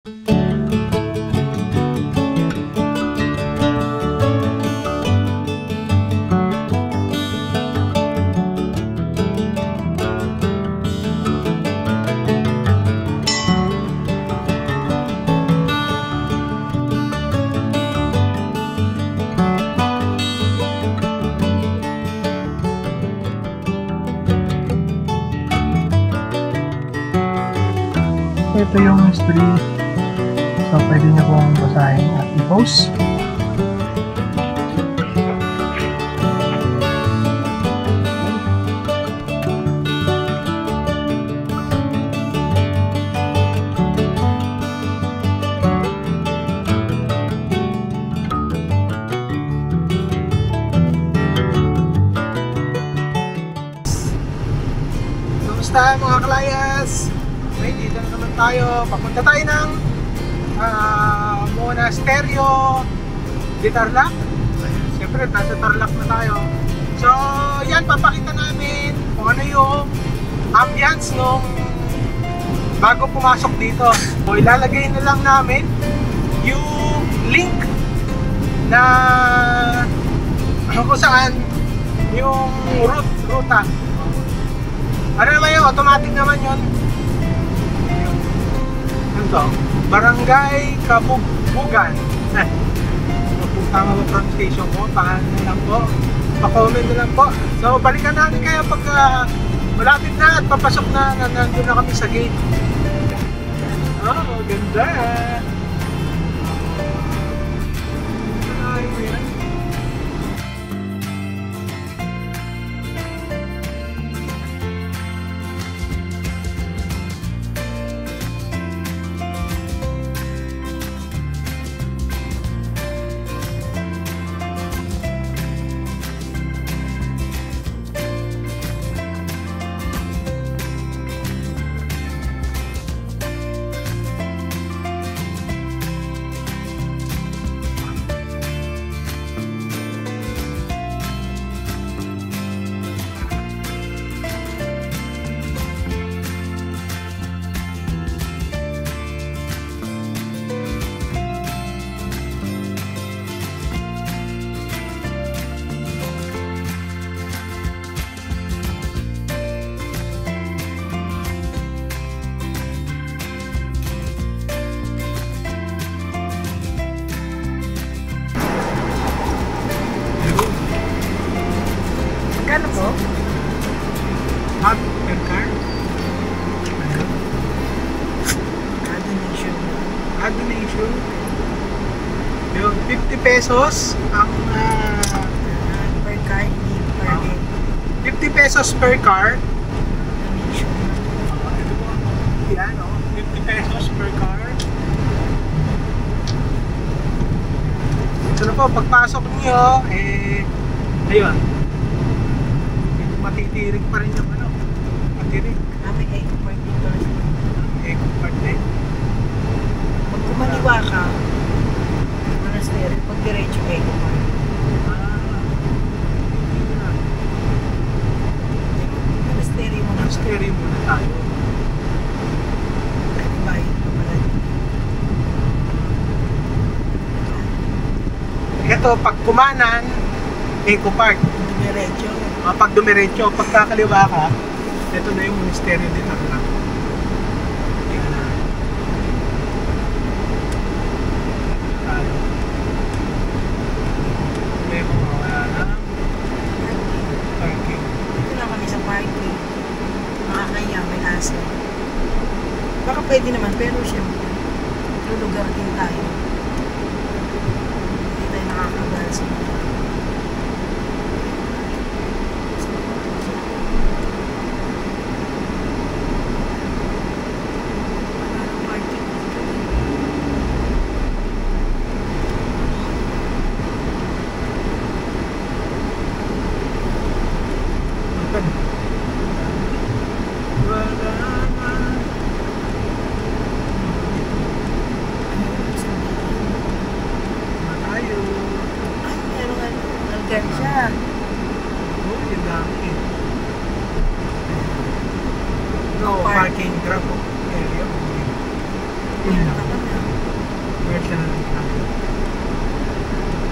Ito yung history. So, pwede nyo pong basahin at i-post. Kamusta mga kalayas? Okay, dito na naman tayo. Papunta tayo ng Monasterio de Tarlac. Siyempre, nasa Tarlac na tayo. So, yan, papakita namin kung ano yung ambience nung bago pumasok dito. So, ilalagay na lang namin yung link na kung saan yung ruta. Ano naman yun? Automatic naman yun. Ito, Barangay Kabugbugan. Kung tama ba pronunciation ko, paano na lang po, pa-comment na lang po. So, balikan natin kayo pag malapit na at papasok na, nandun na kami sa gate. Oh, ganda! Ay, yan. Magkano po? Hot per car? Donation. Donation. Yung 50 pesos ang Per car, hindi per day. 50 pesos per car. Donation. Yan, 50 pesos per car. So na po, pagpasok niyo, ayun. Matitirik pa rin yung matirik. May eco park dito. Eco park din. Pag kumaliwa ka, monastery, pag diretso eco park. Monastery muna tayo. Bahay pa pala. Ito, pag kumanan, eco park. Diretso. Pag dumiretso, pag kakaliwa ka, ito na yung Monasterio de Tarlac. Yan na. Tayo. May wala na. Parking. Dito na kami sa parking. Makakaya, may aso. Baka pwede naman, pero siyempre, lulugar din tayo. Hindi tayo nakakagal sa mga. Diretso na lang tayo.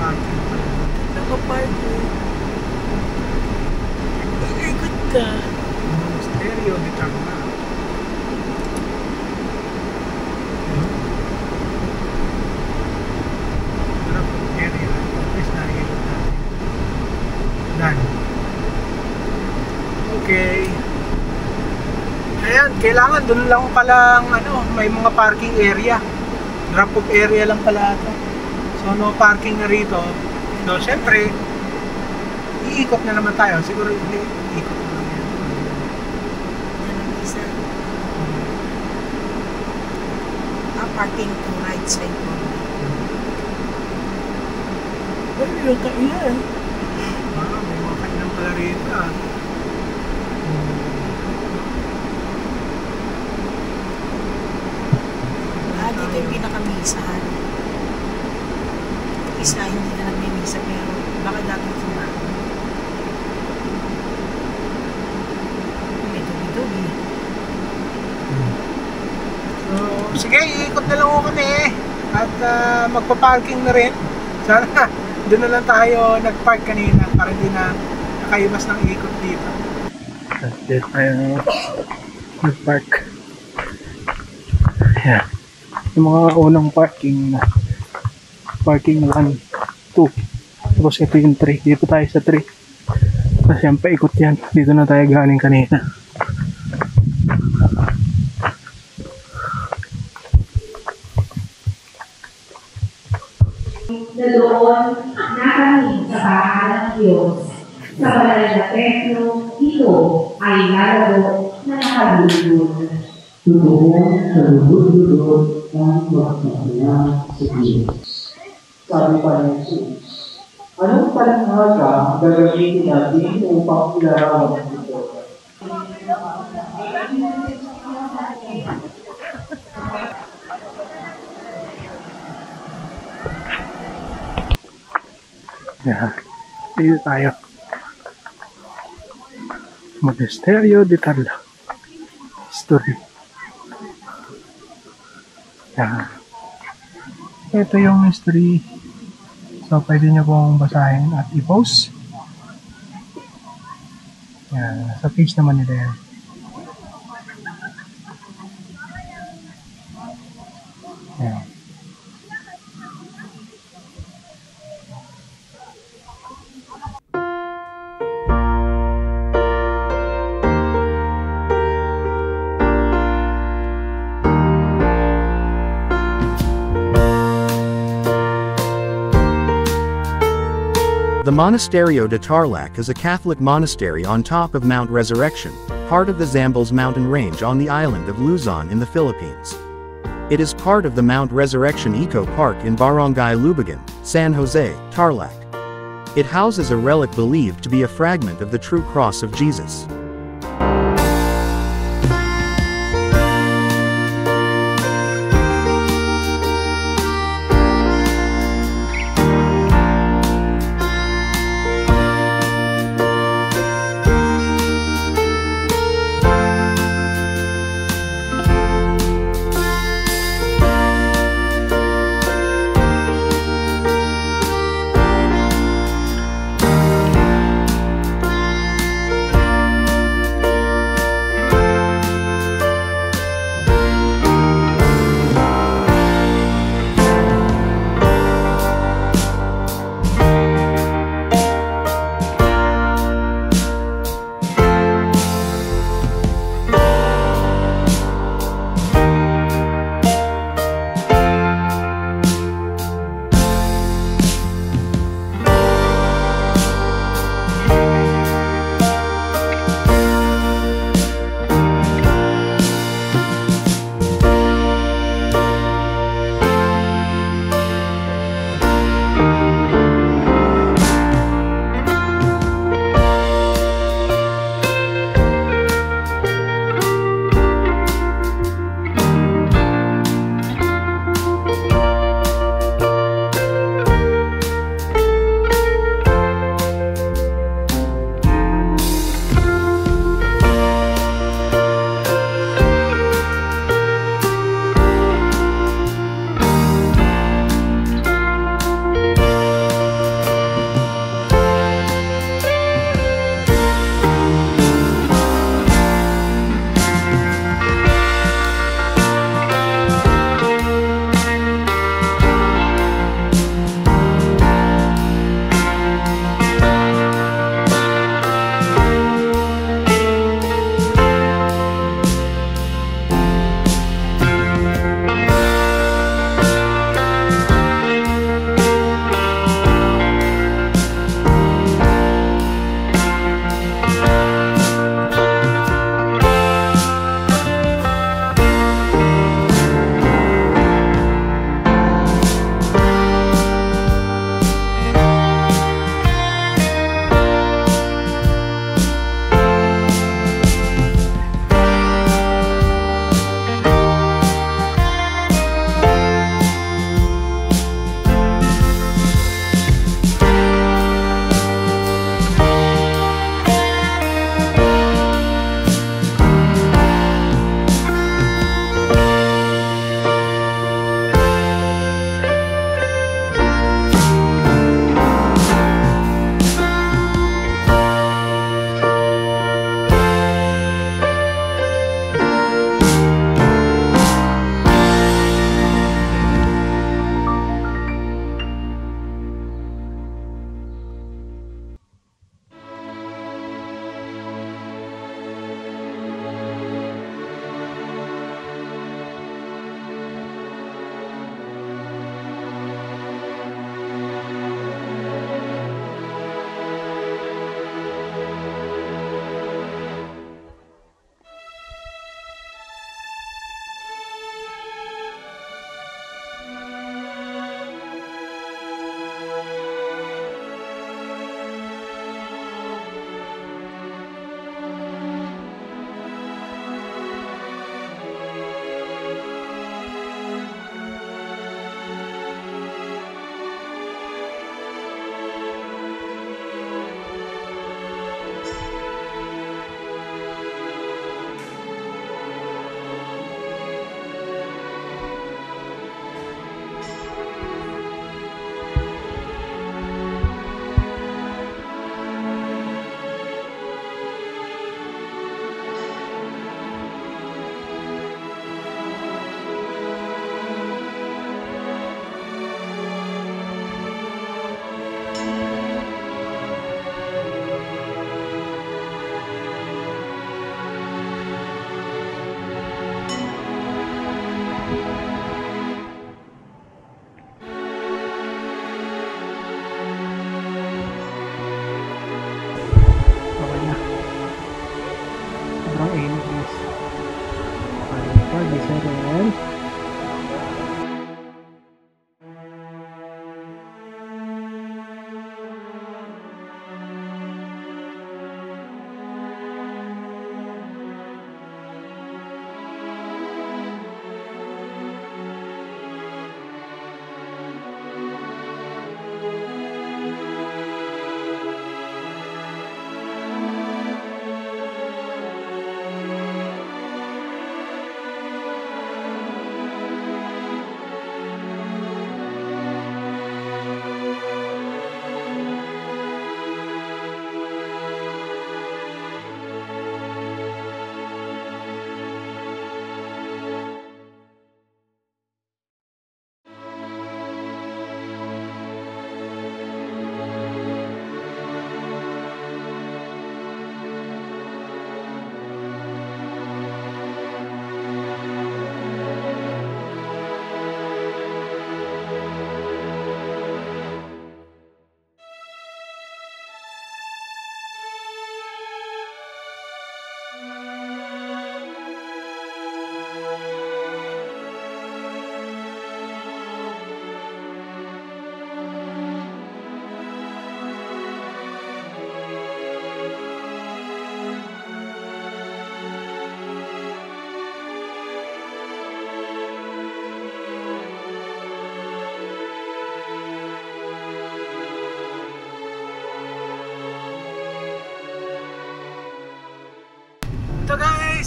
Parking pala. Naka-parking. Ikot ka. Stereo de Tarlac. Sarap ang area. At least nakikita natin. Done. Okay. Ayan, kailangan dun lang palang may mga parking area. Drop off area lang pala ito. So no parking na rito. So syempre, iikot na naman tayo. Siguro hindi, iikot na lang yan. Yan ang isa. Parking to right side po. Ay, yung kailan. May mga kainan pala rito ah. Dito yung pinakamisahan. Isa hindi na nagmimisa pero baka dating sumahan. May tubi-tubi. So, sige, iikot na lang kami at magpa-parking na rin. Sana doon na lang tayo nag-park kanina para hindi na nakaiwas ng ikot dito. Dito tayo nag-park. Ayan. Yung mga unang parking 1, 2. Tapos ito yung 3. Dito tayo sa 3. Tapos yan, paikot yan. Dito na tayo galing kanina. Na doon nakamin sa bahay ng Diyos. Sa banal na templo, ito ay lalago na nakalulod. Totoo sa lubod-lubod ang magkakaya sa Diyos. Sabi pa ng Jesus, anong palanghaka ang gagamitin natin upang ilarawan ito? Yeah. Dito tayo. Monasterio de Tarlac. History. Yeah. Ito yung history. So, pwede nyo pong basahin at i-post. Yeah. Sa page naman nila yan. Yeah. The Monasterio de Tarlac is a Catholic monastery on top of Mount Resurrection, part of the Zambales mountain range on the island of Luzon in the Philippines. It is part of the Mount Resurrection Eco Park in Barangay Lubagan, San Jose, Tarlac. It houses a relic believed to be a fragment of the true cross of Jesus.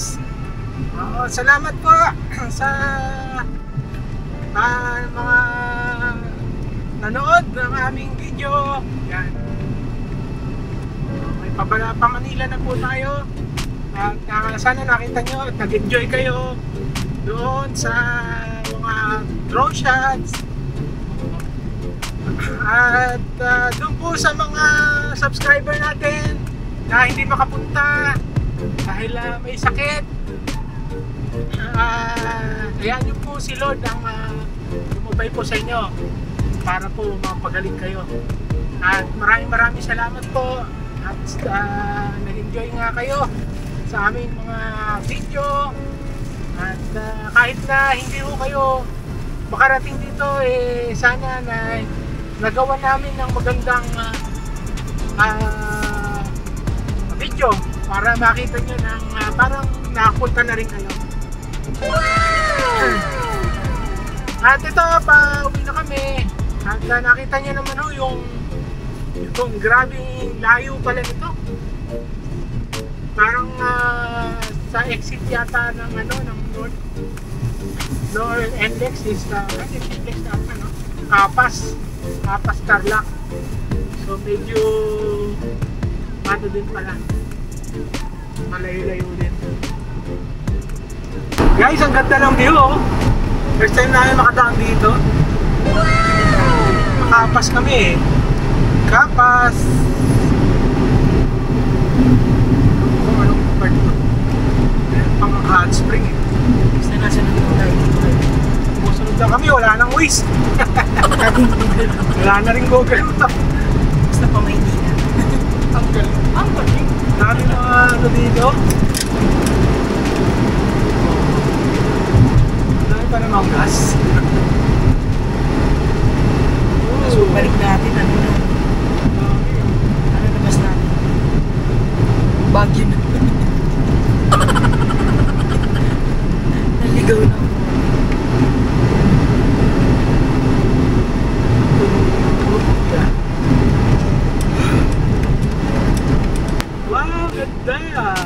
guys. Salamat po sa mga nanood ng aming video. Yan. May pa Manila na po tayo. At sana nakita nyo at nag-enjoy kayo doon sa mga drone shots. At doon po sa mga subscriber natin na hindi makapunta dahil may sakit, hayaan nyo po si Lord ang lumabay po sa inyo para po mapagaling kayo. At maraming salamat po at nag-enjoy nga kayo sa aming mga video. At kahit na hindi po kayo makarating dito, sana na nagawa namin ng magandang video para makita nyo ng parang nakapunta na rin kayo. At ito, pauwi na kami. At nakita nyo naman yung grabing layo pala nito. Parang sa exit yata ng ng North NLEX is NLEX na no? Kapas Tarlac. So medyo ano din pala, malayo-layo din. Guys, ang ganda ng view, oh. First time namin makadaan dito. Makapas kami, Kapas. Kung anong part ito, pang hot spring eh. Basta nasa nandito tayo. Musunod lang kami, wala nang Waze. Wala na rin Google Map. Basta pa Maynila. Ang galing. Dami mga ano dito. Dami pa namang gas. So, balik natin. Ano labas natin? Baguio na. Naligaw na. Wow, ganda!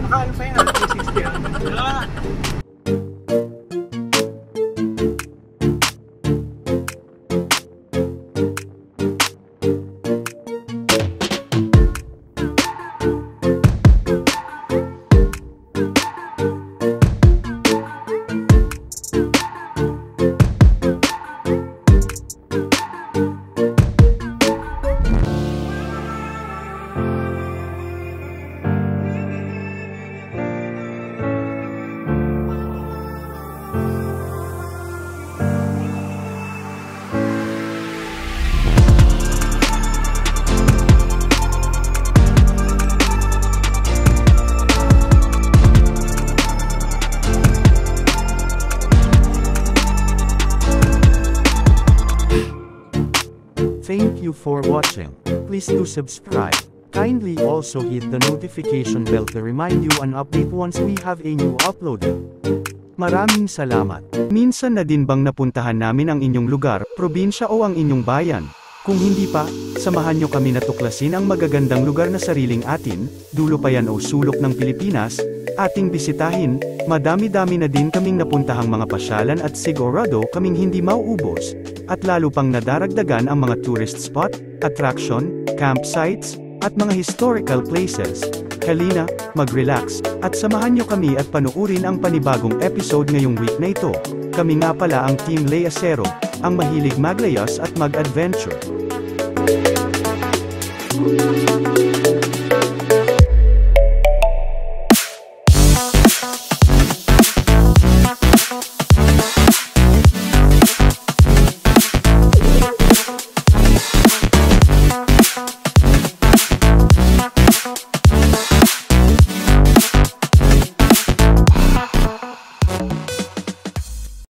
Nakaano pa yun? 360 ah. Thank you for watching. Please do subscribe. Kindly also hit the notification bell to remind you an update once we have a new upload. Maraming salamat. Minsan na din bang napuntahan namin ang inyong lugar, probinsya o ang inyong bayan? Kung hindi pa, samahan nyo kami na tuklasin ang magagandang lugar na sariling atin, dulo pa yan o sulok ng Pilipinas, ating bisitahin. Madami-dami na din kaming napuntahang mga pasyalan at sigurado kaming hindi mauubos, at lalo pang nadaragdagan ang mga tourist spot, attraction, campsites, at mga historical places. Halina, mag-relax, at samahan nyo kami at panuurin ang panibagong episode ngayong week na ito. Kami nga pala ang Team Layasero, ang mahilig maglayas at mag-adventure.